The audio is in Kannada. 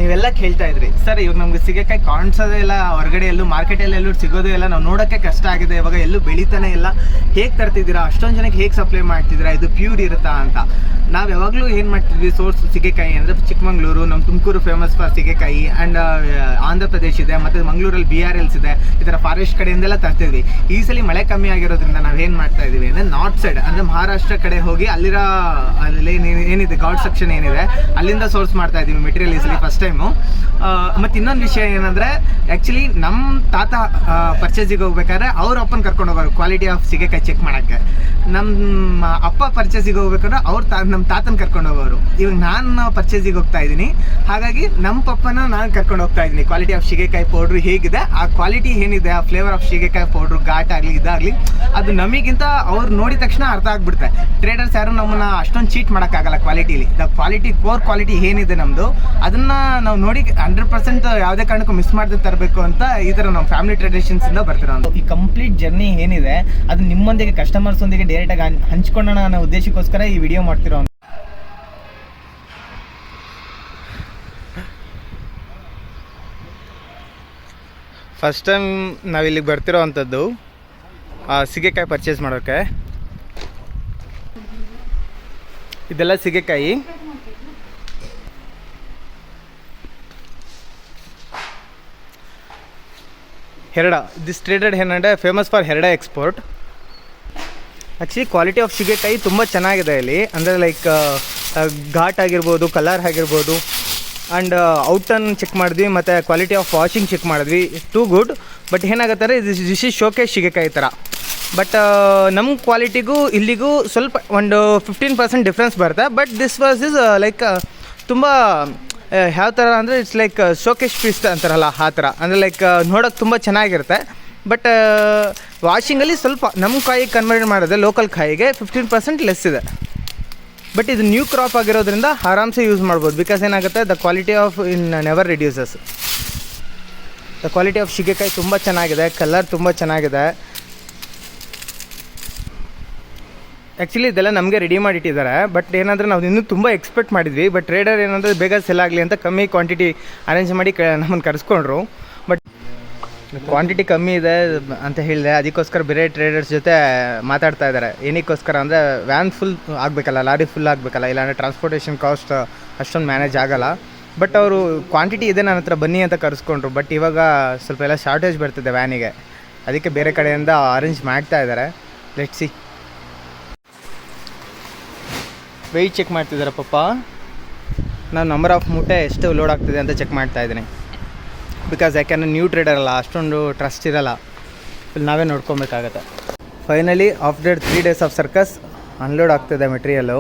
ನೀವೆಲ್ಲ ಕೇಳ್ತಾ ಇದ್ರಿ ಸರ್ ಇವಾಗ ನಮ್ಗೆ ಸೀಗೆಕಾಯಿ ಕಾಣಿಸೋದೇ ಇಲ್ಲ, ಹೊರಗಡೆ ಎಲ್ಲೂ ಮಾರ್ಕೆಟಲ್ಲಿ ಎಲ್ಲೂ ಸಿಗೋದೇ ಇಲ್ಲ, ನಾವು ನೋಡೋಕ್ಕೆ ಕಷ್ಟ ಆಗಿದೆ, ಇವಾಗ ಎಲ್ಲೂ ಬೆಳೀತಾನೆ ಇಲ್ಲ, ಹೇಗೆ ತರ್ತಿದ್ದೀರಾ, ಅಷ್ಟೊಂದು ಜನಕ್ಕೆ ಹೇಗೆ ಸಪ್ಲೈ ಮಾಡ್ತಿದ್ದೀರಾ, ಇದು ಪ್ಯೂರ್ ಇರುತ್ತಾ ಅಂತ. ನಾವು ಯಾವಾಗಲೂ ಏನು ಮಾಡ್ತಿದ್ವಿ, ಸೋರ್ಸ್ ಸೀಗೆಕಾಯಿ ಅಂದರೆ ಚಿಕ್ಕಮಂಗ್ಳೂರು, ನಮ್ಮ ತುಮಕೂರು ಫೇಮಸ್ ಫಾರ್ ಸೀಗೆಕಾಯಿ, ಆ್ಯಂಡ್ ಆಂಧ್ರ ಪ್ರದೇಶ್ ಇದೆ, ಮತ್ತು ಮಂಗಳೂರಲ್ಲಿ BRLs ಇದೆ, ಈ ಥರ ಫಾರೆಸ್ಟ್ ಕಡೆಯಿಂದೆಲ್ಲ ತರ್ತಿದ್ವಿ. ಈ ಸಲ ಮಳೆ ಕಮ್ಮಿ ಆಗಿರೋದ್ರಿಂದ ನಾವೇನು ಮಾಡ್ತಾ ಇದ್ದೀವಿ ಅಂದರೆ ನಾರ್ತ್ ಸೈಡ್ ಅಂದರೆ ಮಹಾರಾಷ್ಟ್ರ ಕಡೆ ಹೋಗಿ ಅಲ್ಲಿ ಏನಿದೆ ಗಾಡ್ ಸೆಕ್ಷನ್ ಏನಿದೆ ಅಲ್ಲಿಂದ ಸೋರ್ಸ್ ಮಾಡ್ತಾ ಇದ್ದೀವಿ ಮೆಟೀರಿಯಲ್ ಈ ಸಲ ಫಸ್ಟ್ ಟೈಮು. ಮತ್ತು ಇನ್ನೊಂದು ವಿಷಯ ಏನಂದರೆ ಆ್ಯಕ್ಚುಲಿ ನಮ್ಮ ತಾತ ಪರ್ಚೇಸಿಗೆ ಹೋಗ್ಬೇಕಾದ್ರೆ ಅವ್ರ ಅಪ್ಪನ ಕರ್ಕೊಂಡು ಹೋಗೋರು ಕ್ವಾಲಿಟಿ ಆಫ್ ಸೀಗೆಕಾಯಿ ಚೆಕ್ ಮಾಡೋಕ್ಕೆ. ನಮ್ಮ ಅಪ್ಪ ಪರ್ಚೇಸಿಗೆ ಹೋಗ್ಬೇಕಾದ್ರೆ ನಮ್ಮ ತಾತನ ಕರ್ಕೊಂಡು ಹೋಗೋರು. ಇವಾಗ ನಾನು ಪರ್ಚೇಸಿಗೆ ಹೋಗ್ತಾ ಇದ್ದೀನಿ, ಹಾಗಾಗಿ ನಮ್ಮ ಪಪ್ಪನ ನಾನು ಕರ್ಕೊಂಡು ಹೋಗ್ತಾ ಇದ್ದೀನಿ. ಕ್ವಾಲಿಟಿ ಆಫ್ ಸೀಗೆಕಾಯಿ ಪೌಡ್ರು ಹೇಗಿದೆ, ಆ ಕ್ವಾಲಿಟಿ ಏನಿದೆ, ಆ ಫ್ಲೇವರ್ ಆಫ್ ಸೀಗೆಕಾಯಿ ಪೌಡ್ರು ಘಾಟ್ ಆಗಲಿ ಇದಾಗಲಿ ಅದು ನಮಗಿಂತ ಅವ್ರು ನೋಡಿದ ತಕ್ಷಣ ಅರ್ಥ ಆಗ್ಬಿಡುತ್ತೆ. ಟ್ರೇಡರ್ಸ್ ಯಾರು ನಮ್ಮನ್ನು ಅಷ್ಟೊಂದು ಚೀಟ್ ಮಾಡೋಕ್ಕಾಗಲ್ಲ ಕ್ವಾಲಿಟಿಲಿ. ಕ್ವಾಲಿಟಿ ಕೋರ್ ಕ್ವಾಲಿಟಿ ಏನಿದೆ ನಮ್ಮದು ಅದನ್ನು ನಾವು ನೋಡಿ 100% ಯಾವುದೇ ಕಾರಣಕ್ಕೂ ಮಿಸ್ ಮಾಡದೆ ತರಬೇಕು ಅಂತ ಈ ಥರ ನಾವು ಫ್ಯಾಮಿಲಿ ಟ್ರೆಡಿಷನ್ಸಿಂದ ಬರ್ತಿರೋ ಈ ಕಂಪ್ಲೀಟ್ ಜರ್ನಿ ಏನಿದೆ ಅದು ನಿಮ್ಮೊಂದಿಗೆ ಕಸ್ಟಮರ್ಸ್ ಒಂದಿಗೆ ಡೈರೆಕ್ಟಾಗಿ ಹಂಚ್ಕೊಳ್ಳೋಣ ಅನ್ನೋ ಉದ್ದೇಶಕ್ಕೋಸ್ಕರ ಈ ವಿಡಿಯೋ ಮಾಡ್ತಿರೋ. ಫಸ್ಟ್ ಟೈಮ್ ನಾವಿಲ್ಲಿಗೆ ಬರ್ತಿರೋ ಅಂಥದ್ದು ಸೀಗೆಕಾಯಿ ಪರ್ಚೇಸ್ ಮಾಡೋಕ್ಕೆ. ಇದೆಲ್ಲ ಸೀಗೆಕಾಯಿ. ಹೆರಡ ದಿಸ್ ಟ್ರೇಡೆಡ್ ಏನಂದರೆ ಫೇಮಸ್ ಫಾರ್ ಹೆರಡ ಎಕ್ಸ್ಪೋರ್ಟ್. ಆ್ಯಕ್ಚುಲಿ ಕ್ವಾಲಿಟಿ ಆಫ್ ಸೀಗೆಕಾಯಿ ತುಂಬ ಚೆನ್ನಾಗಿದೆ ಇಲ್ಲಿ. ಅಂದರೆ ಲೈಕ್ ಘಾಟ್ ಆಗಿರ್ಬೋದು, ಕಲರ್ ಆಗಿರ್ಬೋದು, ಆ್ಯಂಡ್ ಔಟನ್ನು ಚೆಕ್ ಮಾಡಿದ್ವಿ ಮತ್ತು ಕ್ವಾಲಿಟಿ ಆಫ್ ವಾಷಿಂಗ್ ಚೆಕ್ ಮಾಡಿದ್ವಿ. Too good. ಬಟ್ ಏನಾಗುತ್ತೆ ದಿಸ್ ಈಸ್ ಶೋಕೇಸ್ ಸೀಗೆಕಾಯಿ ಥರ. ಬಟ್ ನಮ್ಮ ಕ್ವಾಲಿಟಿಗೂ ಇಲ್ಲಿಗೂ ಸ್ವಲ್ಪ ಒಂದು 15% ಡಿಫ್ರೆನ್ಸ್ ಬರುತ್ತೆ. But this was is like ತುಂಬ ಯಾವ ಥರ ಅಂದರೆ ಇಟ್ಸ್ ಲೈಕ್ ಶೋಕೇಶ್ ಪೀಸ್ ಅಂತಾರಲ್ಲ ಆ ಥರ. ಅಂದರೆ ಲೈಕ್ ನೋಡೋಕೆ ತುಂಬ ಚೆನ್ನಾಗಿರುತ್ತೆ. ಬಟ್ ವಾಷಿಂಗಲ್ಲಿ ಸ್ವಲ್ಪ ನಮ್ಮ ಕಾಯಿಗೆ ಕನ್ವರ್ಟ್ ಮಾಡಿದ್ರೆ ಲೋಕಲ್ ಕಾಯಿಗೆ 15% ಲೆಸ್ ಇದೆ. ಬಟ್ ಇದು ನ್ಯೂ ಕ್ರಾಪ್ ಆಗಿರೋದ್ರಿಂದ ಆರಾಮ್ಸೆ ಯೂಸ್ ಮಾಡ್ಬೋದು. ಬಿಕಾಸ್ ಏನಾಗುತ್ತೆ the quality of never reduces. The quality of ಸೀಗೆಕಾಯಿ ತುಂಬ ಚೆನ್ನಾಗಿದೆ, ಕಲರ್ ತುಂಬ ಚೆನ್ನಾಗಿದೆ. ಆ್ಯಕ್ಚುಲಿ ಇದೆಲ್ಲ ನಮಗೆ ರೆಡಿ ಮಾಡಿಟ್ಟಿದ್ದಾರೆ. ಬಟ್ ಏನಂದರೆ ನಾವು ಇನ್ನೂ ತುಂಬ ಎಕ್ಸ್ಪೆಕ್ಟ್ ಮಾಡಿದ್ವಿ. ಬಟ್ ಟ್ರೇಡರ್ ಏನಂದರೆ ಬೇಗ ಸೆಲ್ ಆಗಲಿ ಅಂತ ಕಮ್ಮಿ ಕ್ವಾಂಟಿಟಿ ಅರೇಂಜ್ ಮಾಡಿ ನಮ್ಮನ್ನು ಕರೆಸ್ಕೊಂಡ್ರು. ಬಟ್ ಕ್ವಾಂಟಿಟಿ ಕಮ್ಮಿ ಇದೆ ಅಂತ ಹೇಳಿದೆ, ಅದಕ್ಕೋಸ್ಕರ ಬೇರೆ ಟ್ರೇಡರ್ಸ್ ಜೊತೆ ಮಾತಾಡ್ತಾ ಇದ್ದಾರೆ. ಏನಕ್ಕೋಸ್ಕರ ಅಂದರೆ ವ್ಯಾನ್ ಫುಲ್ ಆಗಬೇಕಲ್ಲ, ಲಾರಿ ಫುಲ್ ಆಗಬೇಕಲ್ಲ, ಇಲ್ಲಾಂದರೆ ಟ್ರಾನ್ಸ್ಪೋರ್ಟೇಷನ್ ಕಾಸ್ಟ್ ಅಷ್ಟೊಂದು ಮ್ಯಾನೇಜ್ ಆಗೋಲ್ಲ. ಬಟ್ ಅವರು ಕ್ವಾಂಟಿಟಿ ಇದೆ ನನ್ನ ಹತ್ರ ಬನ್ನಿ ಅಂತ ಕರೆಸ್ಕೊಂಡ್ರು. ಬಟ್ ಇವಾಗ ಸ್ವಲ್ಪ ಎಲ್ಲ ಶಾರ್ಟೇಜ್ ಬರ್ತಿದೆ ವ್ಯಾನಿಗೆ, ಅದಕ್ಕೆ ಬೇರೆ ಕಡೆಯಿಂದ ಅರೇಂಜ್ ಮಾಡ್ತಾ ಇದ್ದಾರೆ. Let's see. ವೆಯ್ಟ್ ಚೆಕ್ ಮಾಡ್ತಿದ್ದಾರೆ ಪಪ್ಪ. ನಾನು ನಂಬರ್ ಆಫ್ ಮೂಟೆ ಎಷ್ಟು ಲೋಡ್ ಆಗ್ತಿದೆ ಅಂತ ಚೆಕ್ ಮಾಡ್ತಾಯಿದ್ದೀನಿ. ಬಿಕಾಸ್ ಯಾಕೆಂದರೆ ನ್ಯೂ ಟ್ರೇಡರ್ ಅಲ್ಲ, ಅಷ್ಟೊಂದು ಟ್ರಸ್ಟ್ ಇರೋಲ್ಲ, ಇಲ್ಲಿ ನಾವೇ ನೋಡ್ಕೊಬೇಕಾಗತ್ತೆ. Finally after 3 days of circus unload ಆಗ್ತಿದೆ ಮೆಟೀರಿಯಲ್ಲು.